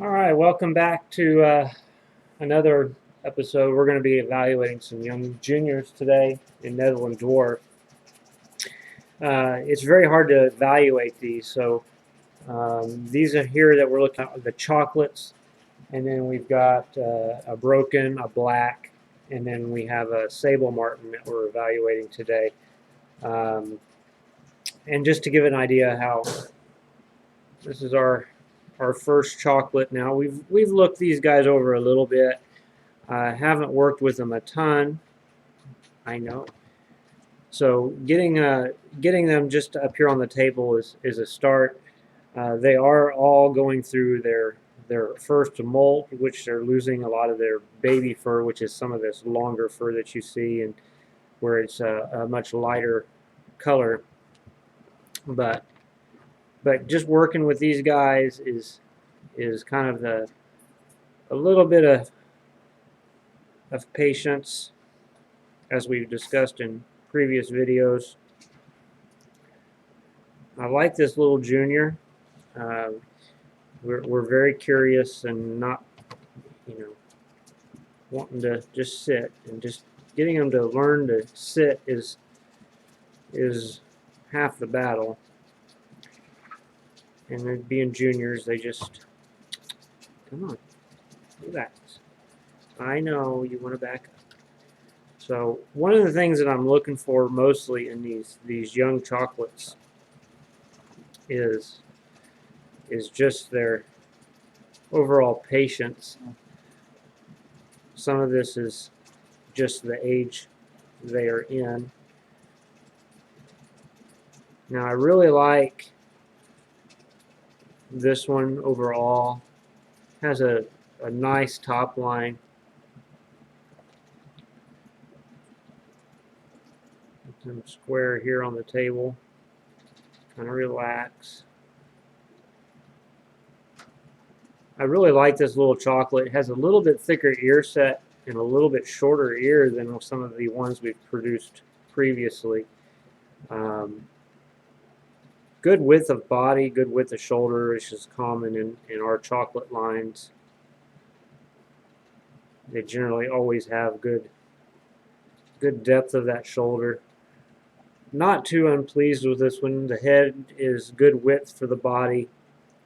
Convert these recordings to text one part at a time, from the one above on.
All right, welcome back to another episode. We're going to be evaluating some young juniors today in Netherland Dwarf. It's very hard to evaluate these, so these are here that we're looking at the chocolates, and then we've got a broken, a black, and then we have a Sable marten that we're evaluating today. Um, and just to give an idea how this is our first chocolate. Now we've looked these guys over a little bit. I haven't worked with them a ton. I know. So getting them just up here on the table is a start. They are all going through their first molt, which they're losing a lot of their baby fur, which is some of this longer fur that you see, and where it's a much lighter color. But but just working with these guys is kind of a little bit of patience, as we've discussed in previous videos. I like this little junior. Uh, we're very curious and not, wanting to just sit, and just getting them to learn to sit is half the battle. And then being juniors, they just come on, relax. I know you want to back up. So one of the things that I'm looking for mostly in these young chocolates is just their overall patience. Some of this is just the age they are in. Now I really like this one overall. Has a nice top line. Some square here on the table. Kind of relax. I really like this little chocolate. It has a little bit thicker ear set and a little bit shorter ear than some of the ones we've produced previously. Good width of body, good width of shoulder, which is common in our chocolate lines. They generally always have good depth of that shoulder. Not too unpleased with this one. The head is good width for the body,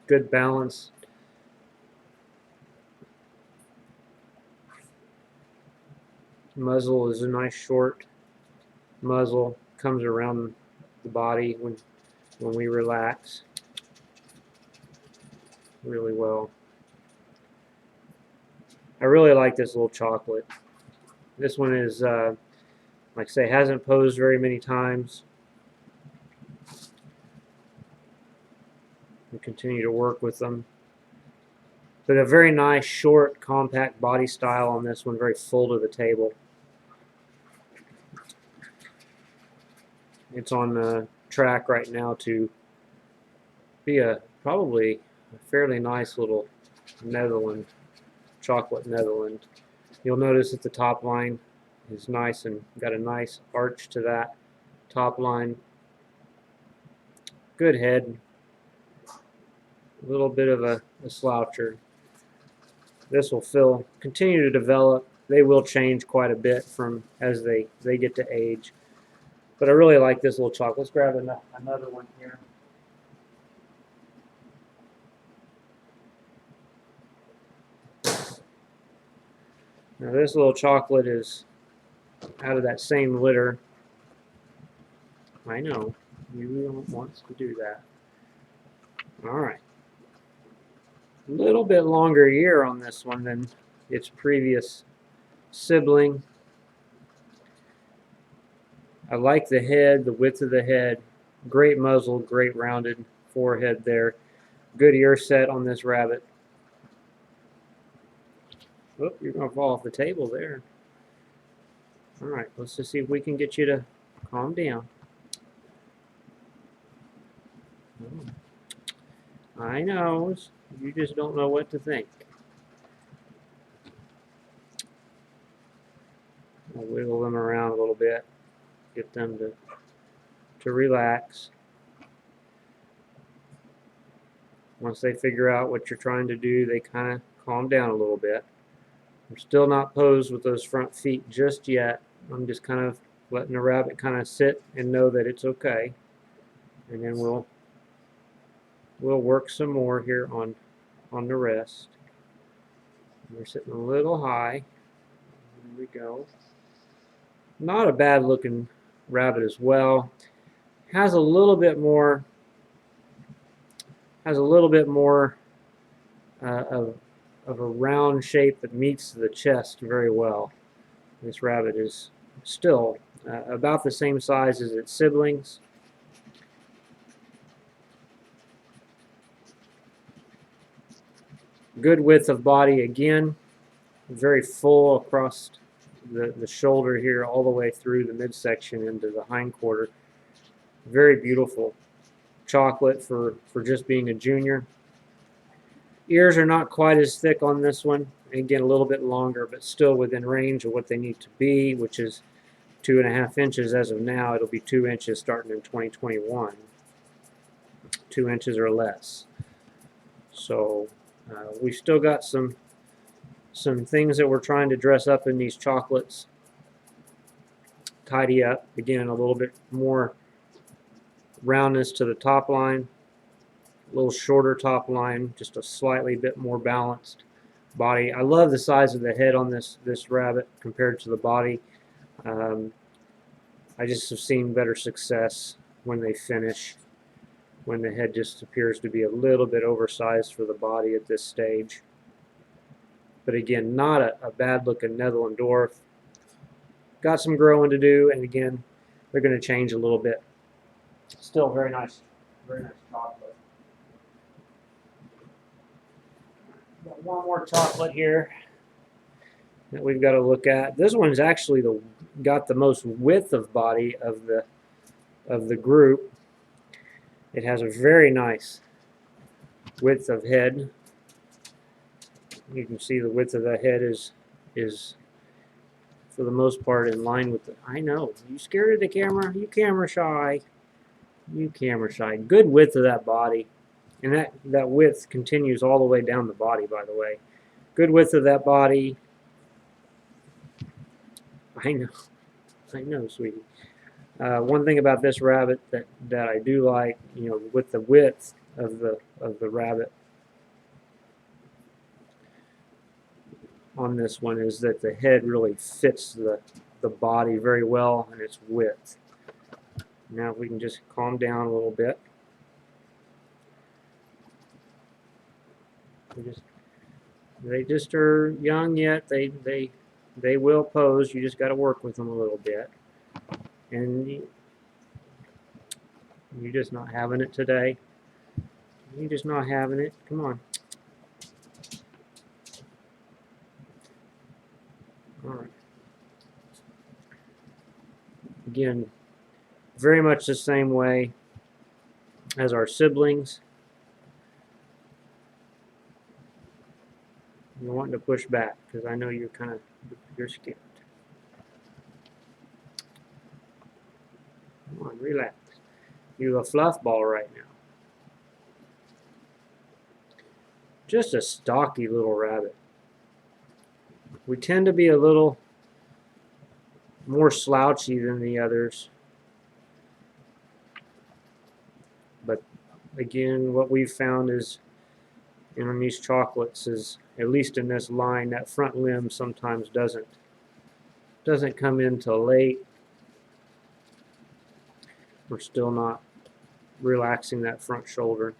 good balance. Muzzle is a nice short muzzle, comes around the body when we relax really well. I really like this little chocolate. This one is, like I say, hasn't posed very many times. We continue to work with them. But a very nice, short, compact body style on this one, very full to the table. It's on the track right now to be probably a fairly nice little Netherland, chocolate Netherland. You'll notice that the top line is nice and got a nice arch to that top line. Good head, a little bit of a sloucher. This will continue to develop. They will change quite a bit from as they get to age. But I really like this little chocolate. Let's grab another one here. Now this little chocolate is out of that same litter. I know, you don't want to do that. All right. A little bit longer ear on this one than its previous sibling. I like the head, the width of the head. Great muzzle, great rounded forehead there. Good ear set on this rabbit. Oop, you're going to fall off the table there. All right, let's just see if we can get you to calm down. I know, you just don't know what to think. I'll wiggle them around a little bit, get them to relax. Once they figure out what you're trying to do, they kind of calm down a little bit. I'm still not posed with those front feet just yet. I'm just kind of letting the rabbit kind of sit and know that it's okay. And then we'll work some more here on the rest. We're sitting a little high. Here we go. Not a bad looking rabbit as well. Has a little bit more of a round shape that meets the chest very well. This rabbit is still about the same size as its siblings. Good width of body again, very full across the shoulder here all the way through the midsection into the hindquarter. Very beautiful chocolate for just being a junior. Ears are not quite as thick on this one. Again, a little bit longer, but still within range of what they need to be, which is 2.5 inches as of now. It'll be 2 inches starting in 2021. 2 inches or less. So we've still got some things that we're trying to dress up in these chocolates. Tidy up. Again, a little bit more roundness to the top line. A little shorter top line, just a slightly bit more balanced body. I love the size of the head on this rabbit compared to the body. I just have seen better success when they finish, when the head just appears to be a little bit oversized for the body at this stage. But again, not a bad looking Netherland Dwarf. Got some growing to do, and again, they're going to change a little bit. Still very nice chocolate. Got one more chocolate here that we've got to look at. This one's actually got the most width of body of the group. It has a very nice width of head. You can see the width of the head is for the most part in line with the. I know. You scared of the camera? You camera shy. You camera shy. Good width of that body. And that width continues all the way down the body, by the way. Good width of that body. I know, sweetie. One thing about this rabbit that I do like, with the width of the rabbit on this one is that the head really fits the body very well and its width. Now if we can just calm down a little bit. They just are young yet. They will pose. You just got to work with them a little bit. And you're just not having it today. You're just not having it. Come on. All right. Again, very much the same way as our siblings. You're wanting to push back because I know you're scared. Come on, relax. You're a fluff ball right now. Just a stocky little rabbit. We tend to be a little more slouchy than the others. But again, what we've found is in these chocolates is, at least in this line, that front limb sometimes doesn't come in till late. We're still not relaxing that front shoulder.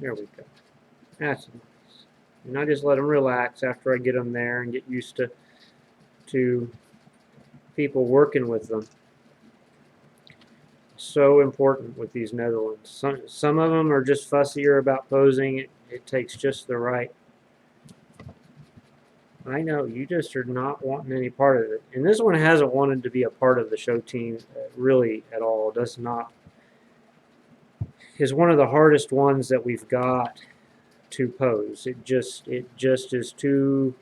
There we go. That's nice. And I just let them relax after I get them there and get used to people working with them. So important with these Netherlands. Some of them are just fussier about posing. It takes just the right. I know, you just are not wanting any part of it. And this one hasn't wanted to be a part of the show team really at all. Does not. Is one of the hardest ones that we've got to pose. It just is too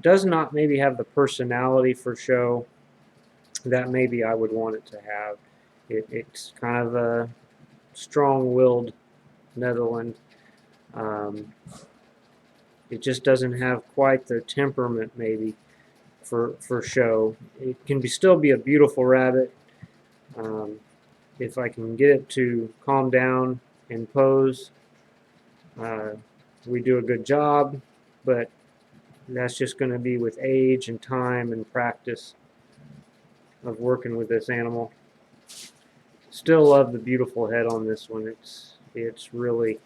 does not maybe have the personality for show that maybe I would want it to have. It's kind of a strong-willed Netherland. Um, it just doesn't have quite the temperament maybe for show. It can still be a beautiful rabbit. Um, if I can get it to calm down and pose, uh, we do a good job, but that's just going to be with age and time and practice of working with this animal. Still love the beautiful head on this one. It's really,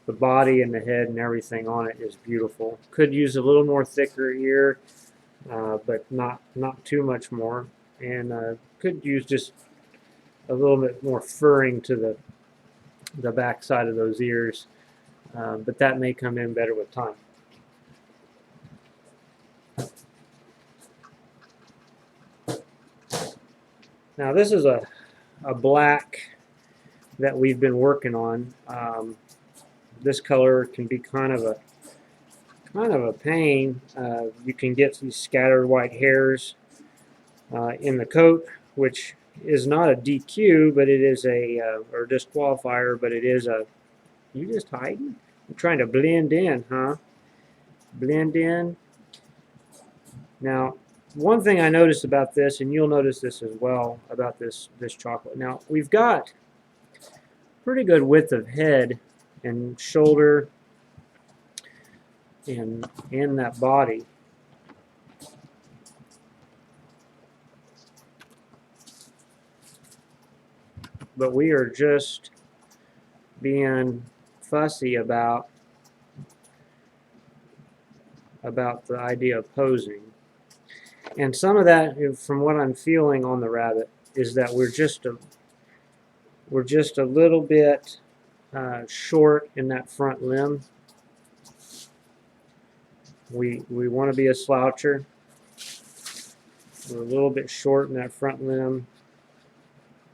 the body and the head and everything on it is beautiful. Could use a little more thicker ear, but not too much more. And could use just a little bit more furring to the back side of those ears, but that may come in better with time. Now this is a black that we've been working on. This color can be kind of a pain. You can get these scattered white hairs in the coat, which is not a DQ, but it is a or disqualifier, but it is a. You just hiding? I'm trying to blend in, huh? Blend in. Now, one thing I noticed about this, and you'll notice this as well about this chocolate. Now we've got pretty good width of head and shoulder and that body. But we are just being fussy about the idea of posing. And some of that, from what I'm feeling on the rabbit, is that we're just a little bit short in that front limb. We want to be a sloucher. We're a little bit short in that front limb.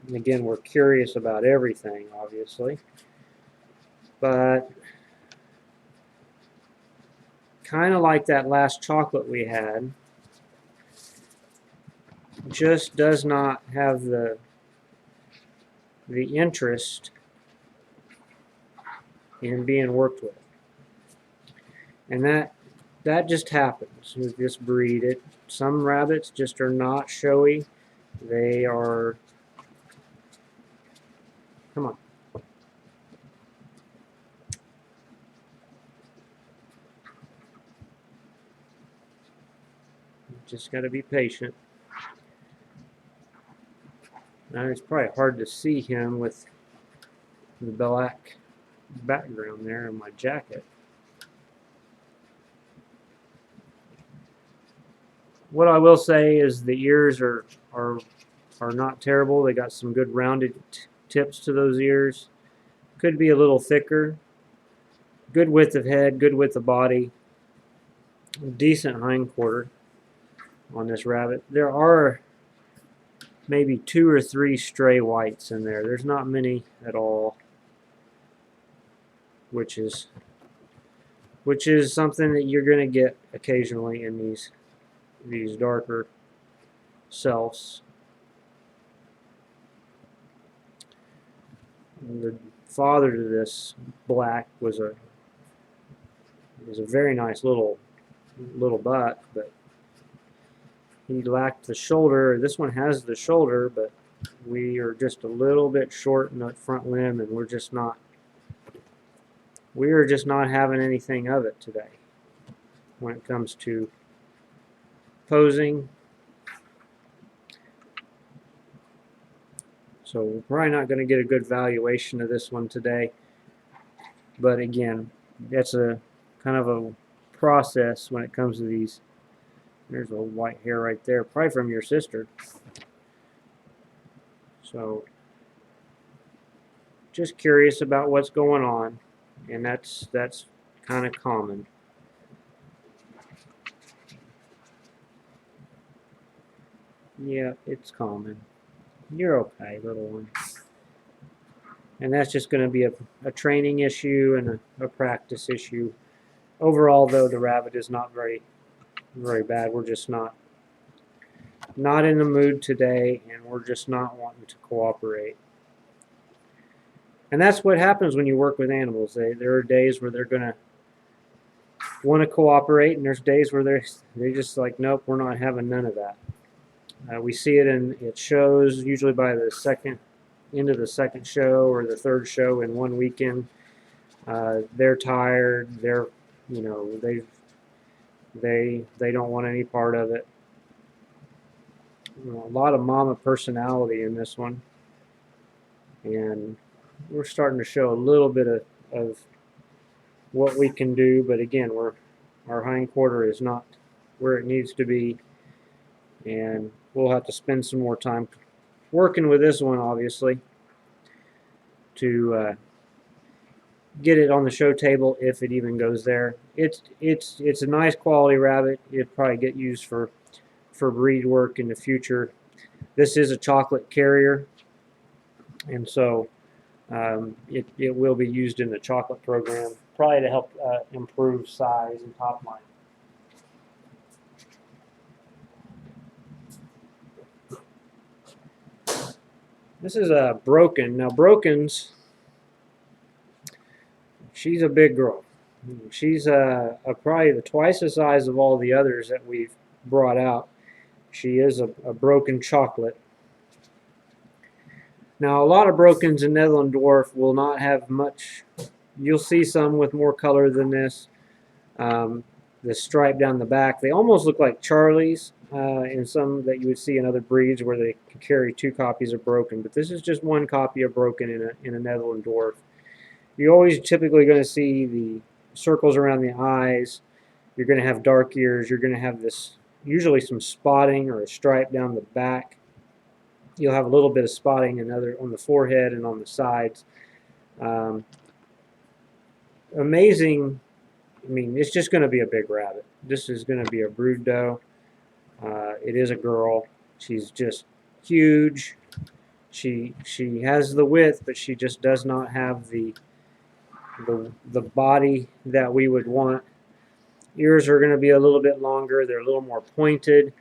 And again, we're curious about everything, obviously. But kind of like that last chocolate we had, just does not have the interest in being worked with. And that just happens with this breed. Some rabbits just are not showy. They are, come on. Just got to be patient. Now it's probably hard to see him with the black background there in my jacket. What I will say is the ears are not terrible. They got some good rounded tips to those ears. Could be a little thicker. Good width of head, good width of body. Decent hind quarter on this rabbit. There are maybe 2 or 3 stray whites in there. There's not many at all, which is something that you're going to get occasionally in these darker selfs. And the father to this black was a very nice little buck, but he lacked the shoulder. This one has the shoulder, but we are just a little bit short in that front limb, and we are just not having anything of it today when it comes to posing. So we're probably not going to get a good valuation of this one today. But again, that's a kind of a process when it comes to these. There's a white hair right there, probably from your sister. So just curious about what's going on, and that's kind of common. Yeah, it's common. You're okay, little one. And that's just going to be a training issue and a practice issue. Overall, though, the rabbit is not very bad. We're just not in the mood today, and we're just not wanting to cooperate. And that's what happens when you work with animals. There are days where they're going to want to cooperate, and there's days where they're just like, nope, we're not having none of that. We see it in shows, usually by the end of the second show or the third show in one weekend. They're tired. They don't want any part of it. A lot of mama personality in this one, and we're starting to show a little bit of what we can do, but again, our hind quarter is not where it needs to be, and we'll have to spend some more time working with this one, obviously, to get it on the show table if it even goes there. It's a nice quality rabbit. It'd probably get used for breed work in the future. This is a chocolate carrier, and so it will be used in the chocolate program, probably to help improve size and top line. This is a Broken. Now, Broken's, she's a big girl. She's probably twice the size of all the others that we've brought out. She is a Broken chocolate. Now, a lot of Brokens in Netherland Dwarf will not have much. You'll see some with more color than this. The stripe down the back, they almost look like Charlies in some that you would see in other breeds where they can carry two copies of Broken. But this is just one copy of Broken in a Netherland Dwarf. You're always typically going to see the circles around the eyes. You're going to have dark ears. You're going to have this, usually some spotting or a stripe down the back. You'll have a little bit of spotting on the forehead and on the sides. Amazing. I mean, it's just going to be a big rabbit. This is going to be a brood doe. It is a girl. She's just huge. She has the width, but she just does not have the body that we would want. Ears are going to be a little bit longer. They're a little more pointed.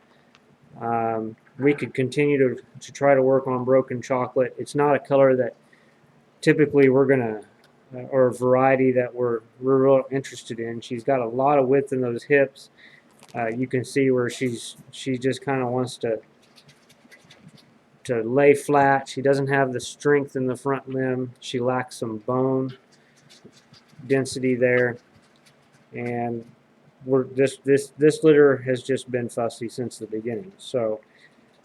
We could continue to try to work on Broken chocolate. It's not a color that typically we're going to, or a variety that we're real interested in. She's got a lot of width in those hips. You can see where she just kind of wants to lay flat. She doesn't have the strength in the front limb. She lacks some bone density there, and this litter has just been fussy since the beginning. So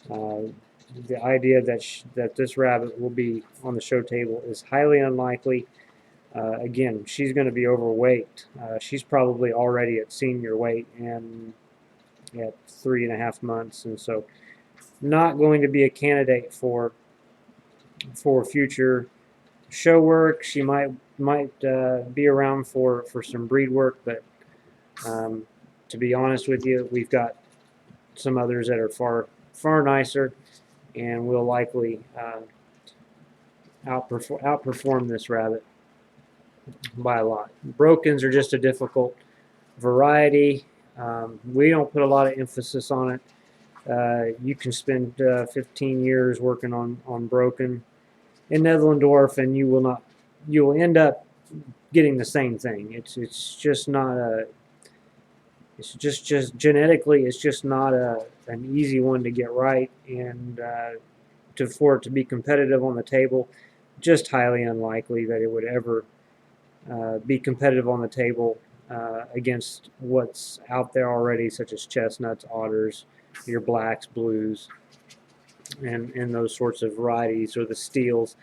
the idea that this rabbit will be on the show table is highly unlikely. Again, she's going to be overweight. She's probably already at senior weight and at 3.5 months, and so not going to be a candidate for future show work. She might be around for some breed work, but to be honest with you, we've got some others that are far nicer, and will likely outperform this rabbit by a lot. Brokens are just a difficult variety. We don't put a lot of emphasis on it. You can spend 15 years working on Broken in Netherland Dwarf, and you will end up getting the same thing. It's just not a. It's just genetically, it's just not an easy one to get right, and for it to be competitive on the table, just highly unlikely that it would ever be competitive on the table against what's out there already, such as chestnuts, otters, your blacks, blues, and those sorts of varieties, or the steels.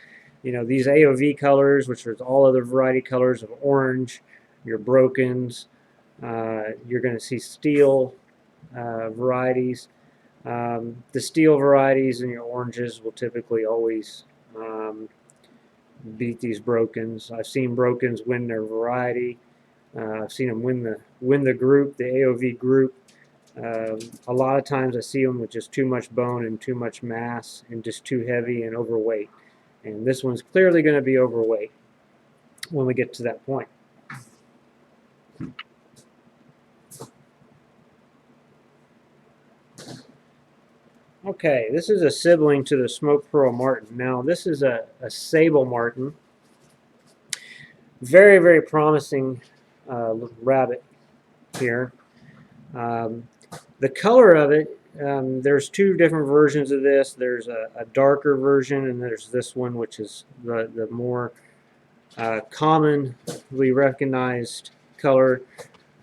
You know, these AOV colors, which are all other variety colors of orange, your Brokens. You're going to see steel varieties. The steel varieties and your oranges will typically always beat these Brokens. I've seen Brokens win their variety. I've seen them win the group, the AOV group. A lot of times I see them with just too much bone and too much mass and just too heavy and overweight. And this one's clearly going to be overweight when we get to that point. Okay, this is a sibling to the smoked pearl marten. Now, this is a sable marten. Very, very promising rabbit here. Um, the color of it, there's two different versions of this. There's a darker version, and there's this one, which is the more commonly recognized color.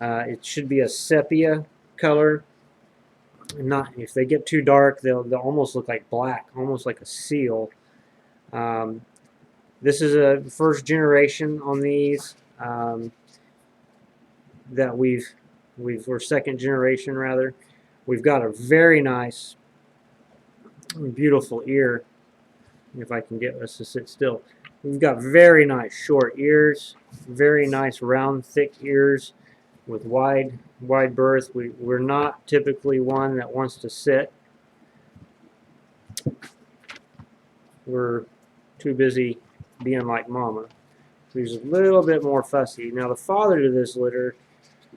It should be a sepia color. Not if they get too dark, they'll almost look like black, almost like a seal. Um, this is a first generation on these that we're second generation rather. We've got a very nice, beautiful ear. If I can get us to sit still, we've got very nice short ears, very nice round, thick ears with wide berth. We're not typically one that wants to sit. We're too busy being like mama. He's a little bit more fussy. Now the father to this litter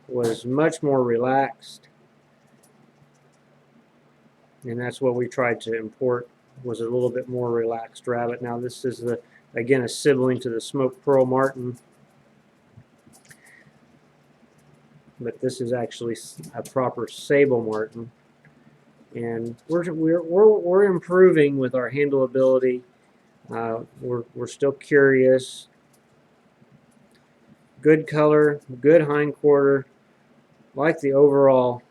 was much more relaxed, and that's what we tried to import, was a little bit more relaxed rabbit. Now this is again a sibling to the smoked pearl marten, but this is actually a proper sable marten, and we're improving with our handleability. We're still curious. Good color, good hind quarter. Like the overall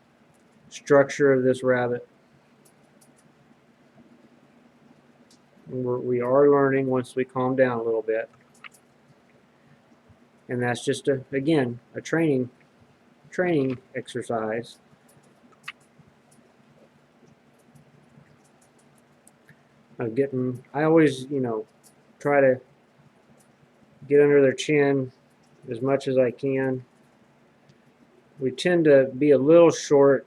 structure of this rabbit. We are learning once we calm down a little bit, and that's just again a training exercise. Of getting, I always try to get under their chin as much as I can. We tend to be a little short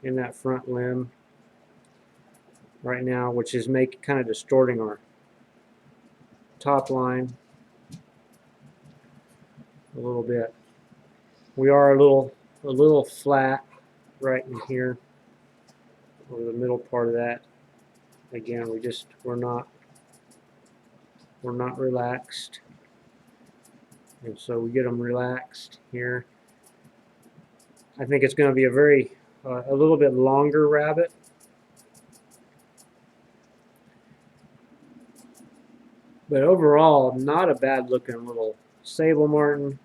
in that front limb right now, which is kind of distorting our top line a little bit. We are a little flat right in here, or the middle part of that. Again, we're not relaxed, and so we get them relaxed here. I think it's going to be a little bit longer rabbit. But overall, not a bad looking little sable marten.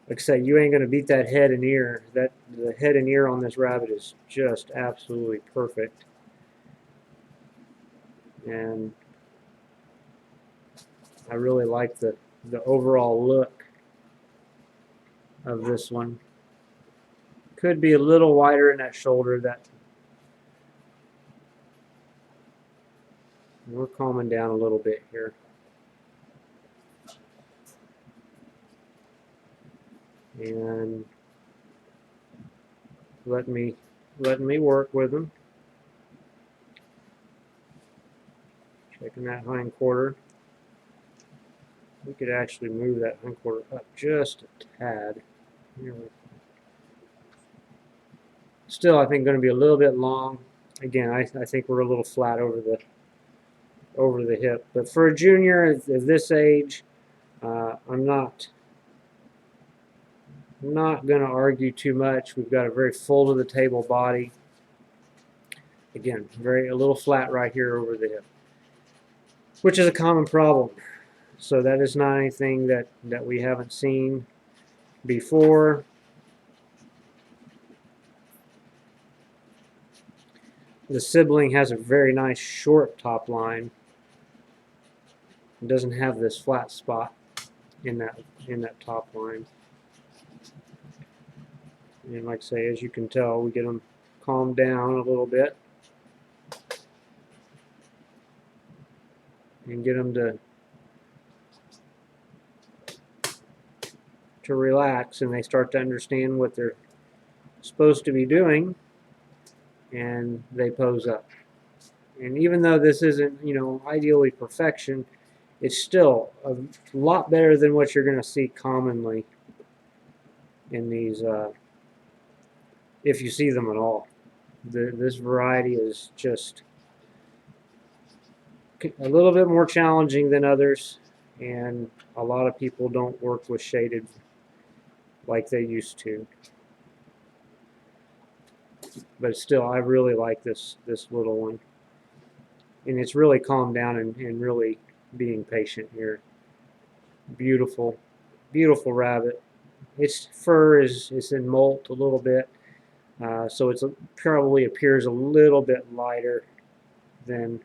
Like I said, you ain't going to beat that head and ear. The head and ear on this rabbit is just absolutely perfect. And I really like the overall look of this one. Could be a little wider in that shoulder. That we're calming down a little bit here. And letting me work with them. Checking that hind quarter. We could actually move that hind quarter up just a tad. Still, I think going to be a little bit long. Again, I think we're a little flat over the hip. But for a junior of this age, I'm not going to argue too much. We've got a very full to the table body. Again, a little flat right here over the hip, which is a common problem. So that is not anything that we haven't seen before. The sibling has a very nice short top line. It doesn't have this flat spot in that top line. And like I say, as you can tell, we get them calmed down a little bit and get them to relax, and they start to understand what they're supposed to be doing, and they pose up. And even though this isn't, ideally perfection, it's still a lot better than what you're going to see commonly in these, if you see them at all. This variety is just a little bit more challenging than others, and a lot of people don't work with shaded like they used to. But still, I really like this little one, and it's really calmed down and really being patient here. Beautiful, beautiful rabbit. Its fur is in molt a little bit, so it's probably appears a little bit lighter than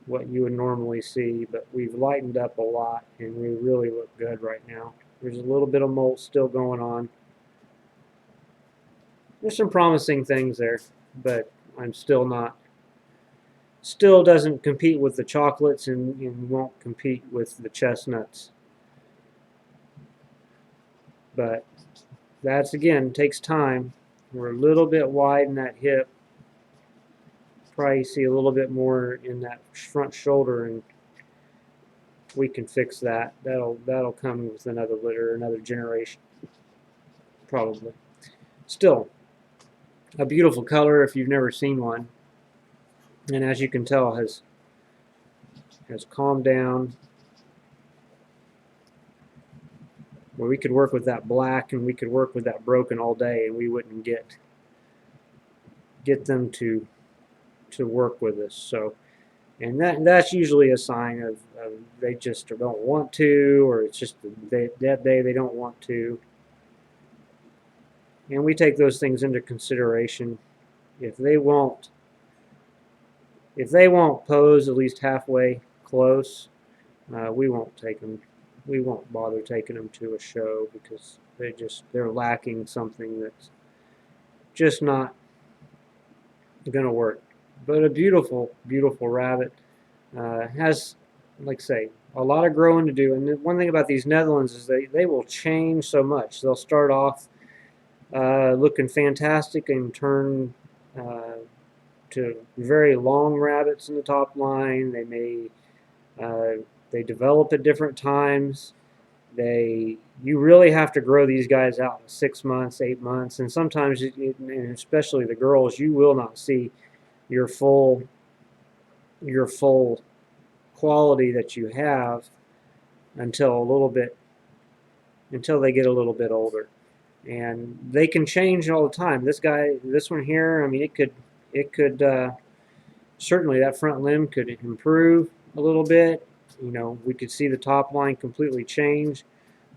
what you would normally see, but we've lightened up a lot and we really look good right now. There's a little bit of molt still going on. There's some promising things there, but I'm still not, still doesn't compete with the chocolates and won't compete with the chestnuts. But that's, again, takes time. We're a little bit wide in that hip. Probably see a little bit more in that front shoulder, and we can fix that. That'll come with another litter, another generation, probably. Still, a beautiful color if you've never seen one, and as you can tell, has calmed down. Where we could work with that black and we could work with that broken all day, and we wouldn't get them to work with us. So, and that's usually a sign of they just don't want to, or it's just that day they don't want to. And we take those things into consideration. If they won't pose at least halfway close, we won't take them. We won't bother taking them to a show because they're lacking something that's just not going to work. But a beautiful, beautiful rabbit. Has, like I say, a lot of growing to do. And one thing about these Netherlands is they will change so much. They'll start off looking fantastic and turn to very long rabbits in the top line. They may they develop at different times. You really have to grow these guys out in 6 months, 8 months, and sometimes, and especially the girls, you will not see your full quality that you have until they get a little bit older, and they can change all the time. This one here, I mean, it could certainly, that front limb could improve a little bit. You know, we could see the top line completely change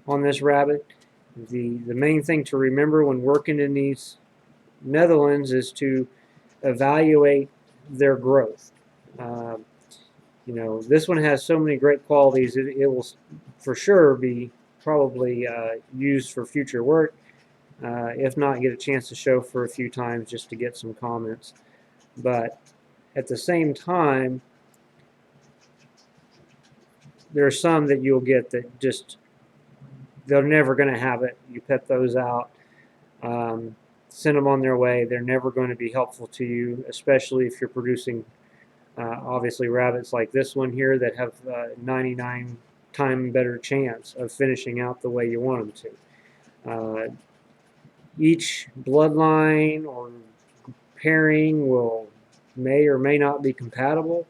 on this rabbit. The main thing to remember when working in these Netherlands is to evaluate their growth. You know, this one has so many great qualities. It will for sure be probably used for future work. If not, get a chance to show for a few times just to get some comments. But at the same time, there are some that you'll get that just, they're never going to have it. You pet those out, send them on their way. They're never going to be helpful to you, especially if you're producing, obviously, rabbits like this one here that have 99 times better chance of finishing out the way you want them to. Each bloodline or pairing may or may not be compatible.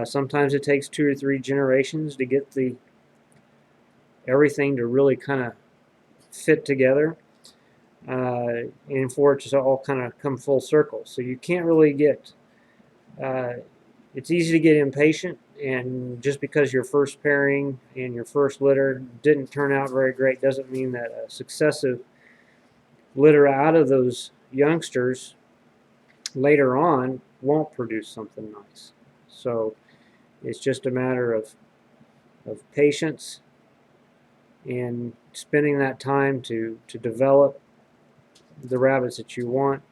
Sometimes it takes 2 or 3 generations to get everything to really kind of fit together, and for it to all kind of come full circle. So you can't really get. It's easy to get impatient, and just because your first pairing and your first litter didn't turn out very great doesn't mean that a successive litter out of those youngsters later on won't produce something nice. So it's just a matter of patience and spending that time to develop the rabbits that you want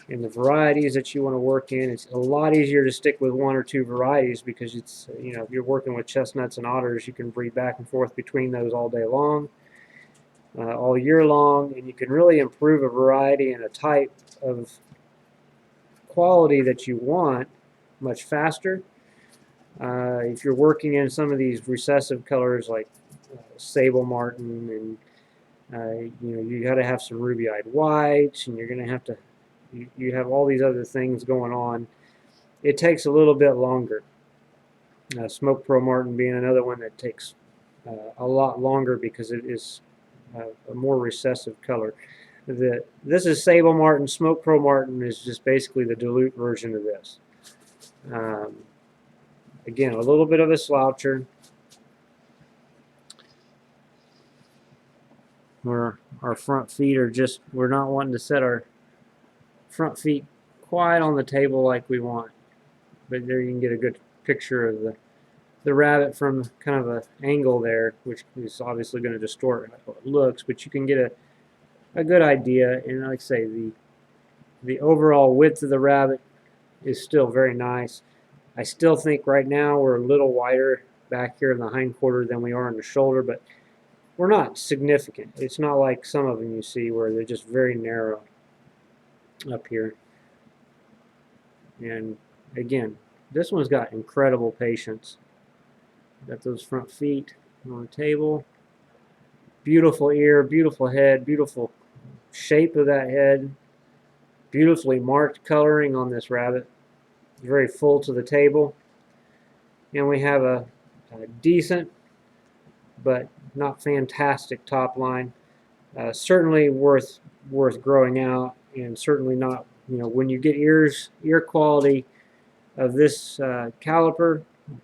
and the varieties that you want to work in. It's a lot easier to stick with 1 or 2 varieties because it's, you know, if you're working with chestnuts and otters, you can breed back and forth between those all day long, all year long, and you can really improve a variety and a type of quality that you want much faster. If you're working in some of these recessive colors like Sable marten You got to have some ruby-eyed whites, and you're going to have to. You have all these other things going on. It takes a little bit longer. Smoke Pearl Marten being another one that takes a lot longer because it is a more recessive color. This is Sable Marten. Smoke Pearl Marten is just basically the dilute version of this. Again, a little bit of a sloucher. Where our front feet are just, we're not wanting to set our front feet quite on the table like we want. But there you can get a good picture of the rabbit from kind of an angle there, which is obviously going to distort how it looks, but you can get a good idea. And like I say, the overall width of the rabbit is still very nice. I still think right now we're a little wider back here in the hind quarter than we are in the shoulder, but we're not significant. It's not like some of them you see where they're just very narrow up here. And again, this one's got incredible patience. Got those front feet on the table. Beautiful ear, beautiful head, beautiful shape of that head. Beautifully marked coloring on this rabbit. Very full to the table. And we have a decent but not fantastic top line. Certainly worth growing out, and certainly not, when you get ear quality of this caliper,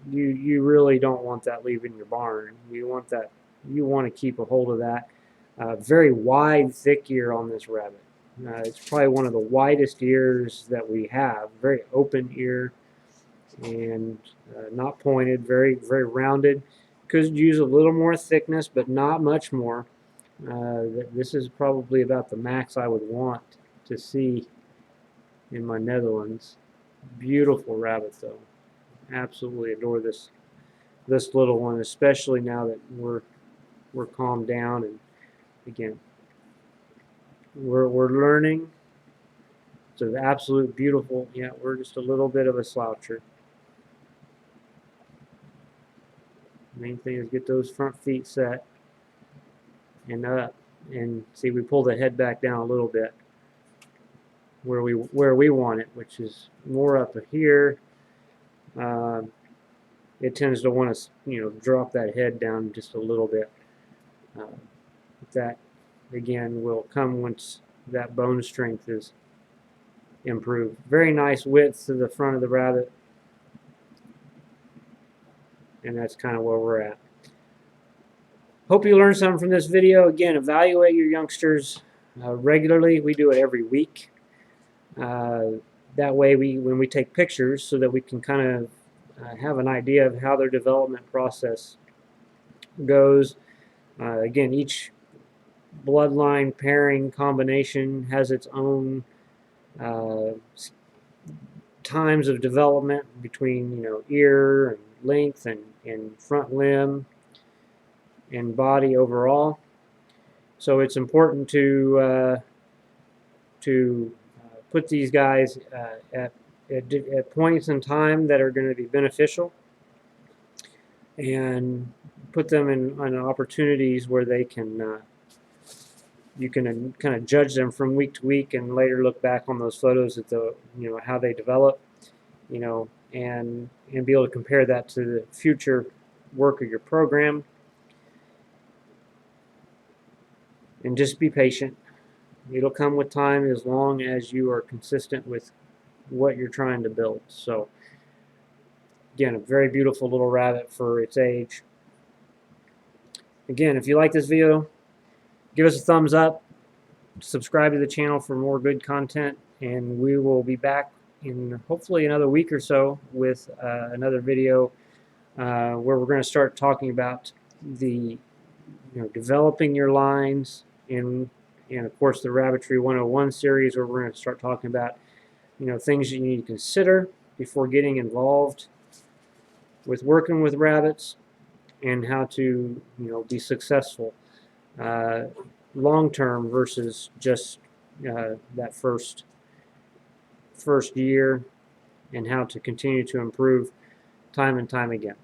you really don't want that leaving your barn. You want to keep a hold of that. Very wide, thick ear on this rabbit. It's probably one of the widest ears that we have. Very open ear, and not pointed. Very, very rounded. Could use a little more thickness, but not much more. This is probably about the max I would want to see in my Netherlands. Beautiful rabbit, though. Absolutely adore this little one, especially now that we're calmed down, and again, we're learning. It's an absolute beautiful. Yeah, we're just a little bit of a sloucher. Main thing is get those front feet set and up, and see, we pull the head back down a little bit where we want it, which is more up here. It tends to want to drop that head down just a little bit. That again will come once that bone strength is improved. Very nice width to the front of the rabbit, and that's kind of where we're at. Hope you learned something from this video. Again, evaluate your youngsters regularly. We do it every week. That way, when we take pictures, so that we can kind of have an idea of how their development process goes. Again, each bloodline pairing combination has its own times of development between ear and length and front limb and body overall. So it's important to put these guys at points in time that are going to be beneficial, and put them in opportunities where they can you can kind of judge them from week to week, and later look back on those photos at how they develop, and be able to compare that to the future work of your program. And just be patient. It'll come with time, as long as you are consistent with what you're trying to build. So again, a very beautiful little rabbit for its age. Again, if you like this video, give us a thumbs up, subscribe to the channel for more good content, and we will be back in hopefully another week or so with another video where we're going to start talking about the developing your lines, and of course the Rabbitry 101 series, where we're going to start talking about things you need to consider before getting involved with working with rabbits, and how to be successful long term versus just that first year, and how to continue to improve time and time again.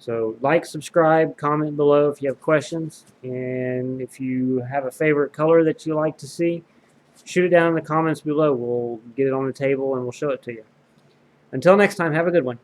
So like, subscribe, comment below if you have questions, and if you have a favorite color that you like to see, shoot it down in the comments below. We'll get it on the table and we'll show it to you. Until next time, have a good one.